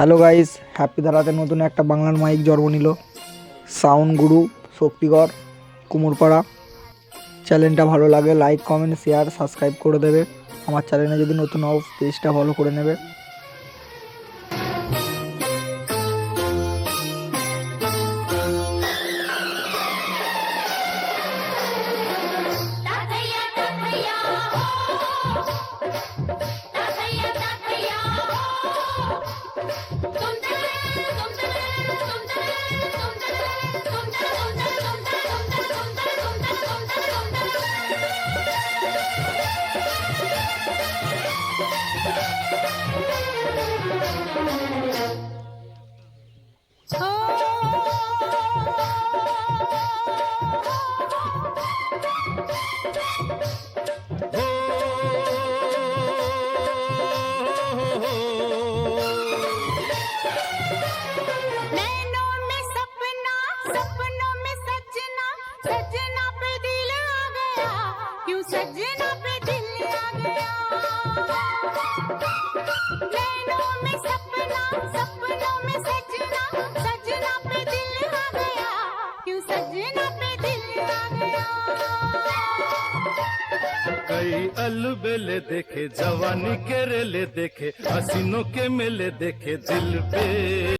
Hello guys, happy ধারাতে নতুন একটা বাংলার মাইক জন্ম নিল। সাউন্ড গুরু শক্তিগর কুমোরপাড়া। চ্যানেলটা ভালো লাগে লাইক কমেন্ট শেয়ার সাবস্ক্রাইব করে দেবে। আমার চ্যানেলে যদি নতুন হও পেজটা ফলো করে নেবে। सजना पे दिल आ गया, नैनों में सपना, सपनों में सजना, सजना पे दिल आ गया, क्यों सजना पे दिल आ गया। कई अलबेले देखे, जवानी के रेले देखे, हसीनों के मेले देखे दिल पे।